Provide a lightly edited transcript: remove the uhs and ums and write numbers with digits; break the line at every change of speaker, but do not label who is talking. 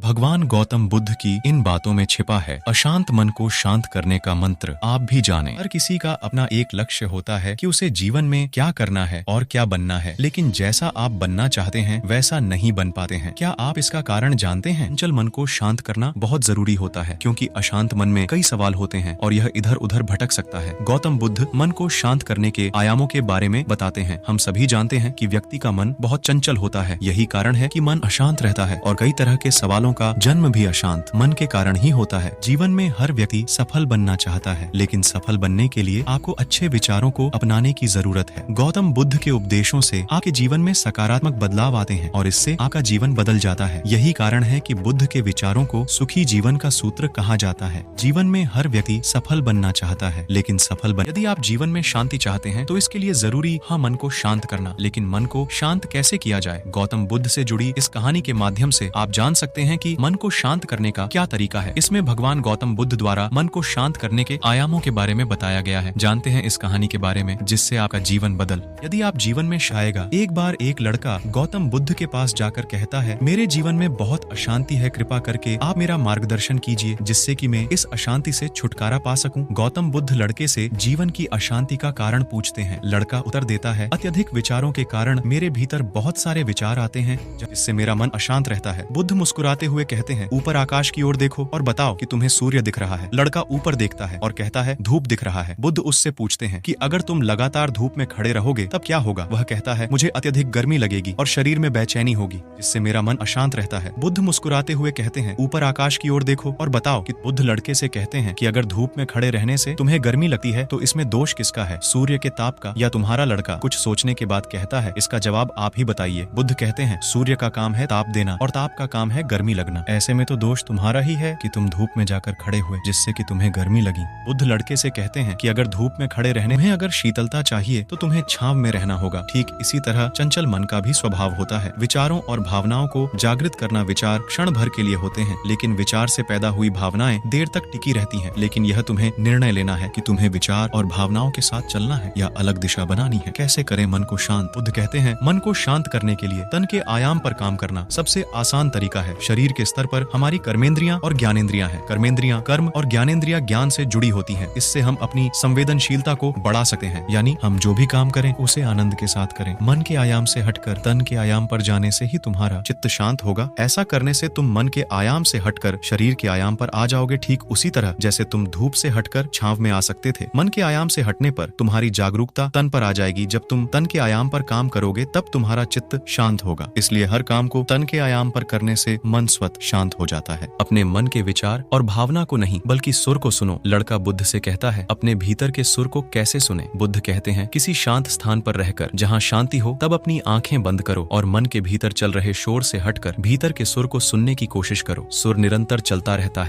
भगवान गौतम बुद्ध की इन बातों में छिपा है अशांत मन को शांत करने का मंत्र। आप भी जानें। हर किसी का अपना एक लक्ष्य होता है कि उसे जीवन में क्या करना है और क्या बनना है, लेकिन जैसा आप बनना चाहते हैं वैसा नहीं बन पाते हैं। क्या आप इसका कारण जानते हैं? चंचल मन को शांत करना बहुत जरूरी होता है, क्योंकि अशांत मन में कई सवाल होते हैं और यह इधर उधर भटक सकता है। गौतम बुद्ध मन को शांत करने के आयामों के बारे में बताते हैं। हम सभी जानते हैं कि व्यक्ति का मन बहुत चंचल होता है। यही कारण है कि मन अशांत रहता है और कई तरह के सवालों का जन्म भी अशांत मन के कारण ही होता है। जीवन में हर व्यक्ति सफल बनना चाहता है, लेकिन सफल बनने के लिए आपको अच्छे विचारों को अपनाने की जरूरत है। गौतम बुद्ध के उपदेशों से आपके जीवन में सकारात्मक बदलाव आते हैं और इससे आपका जीवन बदल जाता है। यही कारण है कि बुद्ध के विचारों को सुखी जीवन का सूत्र कहा जाता है। जीवन में हर व्यक्ति सफल बनना चाहता है, लेकिन यदि आप जीवन में शांति चाहते हैं तो इसके लिए जरूरी मन को शांत करना। लेकिन मन को शांत कैसे किया जाए? गौतम बुद्ध से जुड़ी इस कहानी के माध्यम से आप जान सकते हैं कि मन को शांत करने का क्या तरीका है। इसमें भगवान गौतम बुद्ध द्वारा मन को शांत करने के आयामों के बारे में बताया गया है। जानते हैं इस कहानी के बारे में जिससे आपका जीवन बदल। यदि आप जीवन में आएगा। एक बार एक लड़का गौतम बुद्ध के पास जाकर कहता है, मेरे जीवन में बहुत अशांति है, कृपा करके आप मेरा मार्गदर्शन कीजिए जिससे कि मैं इस अशांति से छुटकारा पा सकूं। गौतम बुद्ध लड़के से जीवन की अशांति का कारण पूछते हैं। लड़का उत्तर देता है, अत्यधिक विचारों के कारण मेरे भीतर बहुत सारे विचार आते हैं जिससे मेरा मन अशांत रहता है। बुद्ध मुस्कुराते हुए कहते हैं, ऊपर आकाश की ओर देखो और बताओ कि तुम्हें सूर्य दिख रहा है। लड़का ऊपर देखता है और कहता है, धूप दिख रहा है। बुद्ध उससे पूछते हैं कि अगर तुम लगातार धूप में खड़े रहोगे तब क्या होगा? वह कहता है, मुझे अत्यधिक गर्मी लगेगी और शरीर में बेचैनी होगी जिससे मेरा मन अशांत रहता है। बुद्ध मुस्कुराते हुए कहते हैं, ऊपर आकाश की ओर देखो और बताओ कि बुद्ध लड़के से कहते हैं कि अगर धूप में खड़े रहने से तुम्हें गर्मी लगती है तो इसमें दोष किसका है, सूर्य के ताप का या तुम्हारा? लड़का कुछ सोचने के बाद कहता है, इसका जवाब आप ही बताइए। बुद्ध कहते हैं, सूर्य का काम है ताप देना और ताप का काम है गर्मी लगना। ऐसे में तो दोष तुम्हारा ही है कि तुम धूप में जाकर खड़े हुए जिससे कि तुम्हें गर्मी लगी। बुद्ध लड़के से कहते हैं कि अगर धूप में खड़े रहने में अगर शीतलता चाहिए तो तुम्हें छांव में रहना होगा। ठीक इसी तरह चंचल मन का भी स्वभाव होता है। विचारों और भावनाओं को जागृत करना विचार क्षण भर के लिए होते हैं, लेकिन विचार से पैदा हुई भावनाएं देर तक टिकी रहती हैं। लेकिन यह तुम्हें निर्णय लेना है कि तुम्हें विचार और भावनाओं के साथ चलना है या अलग दिशा बनानी है। कैसे करें मन को शांत? बुद्ध कहते हैं, मन को शांत करने के लिए तन के आयाम पर काम करना सबसे आसान तरीका है। शरीर के स्तर पर हमारी कर्मेंद्रियां और ज्ञानेंद्रियां हैं। कर्मेंद्रियां कर्म और ज्ञानेंद्रियां ज्ञान से जुड़ी होती हैं। इससे हम अपनी संवेदनशीलता को बढ़ा सकते हैं, यानी हम जो भी काम करें उसे आनंद के साथ करें। मन के आयाम से हटकर तन के आयाम पर जाने से ही तुम्हारा चित्त शांत होगा। ऐसा करने से तुम मन के आयाम से हटकर शरीर के आयाम पर आ जाओगे, ठीक उसी तरह जैसे तुम धूप से हटकर छांव में आ सकते थे। मन के आयाम से हटने पर तुम्हारी जागरूकता तन पर आ जाएगी। जब तुम तन के आयाम पर काम करोगे तब तुम्हारा चित्त शांत होगा। इसलिए हर काम को तन के आयाम पर करने से मन स्वतः शांत हो जाता है। अपने मन के विचार और भावना को नहीं बल्कि सुर को सुनो। लड़का बुद्ध से कहता है, अपने भीतर के सुर को कैसे सुने? बुद्ध कहते हैं, किसी शांत स्थान पर रहकर जहाँ शांति हो तब अपनी आंखें बंद करो और मन के भीतर चल रहे शोर से हटकर भीतर के सुर को सुनने की कोशिश करो। सुर निरंतर चलता रहता है।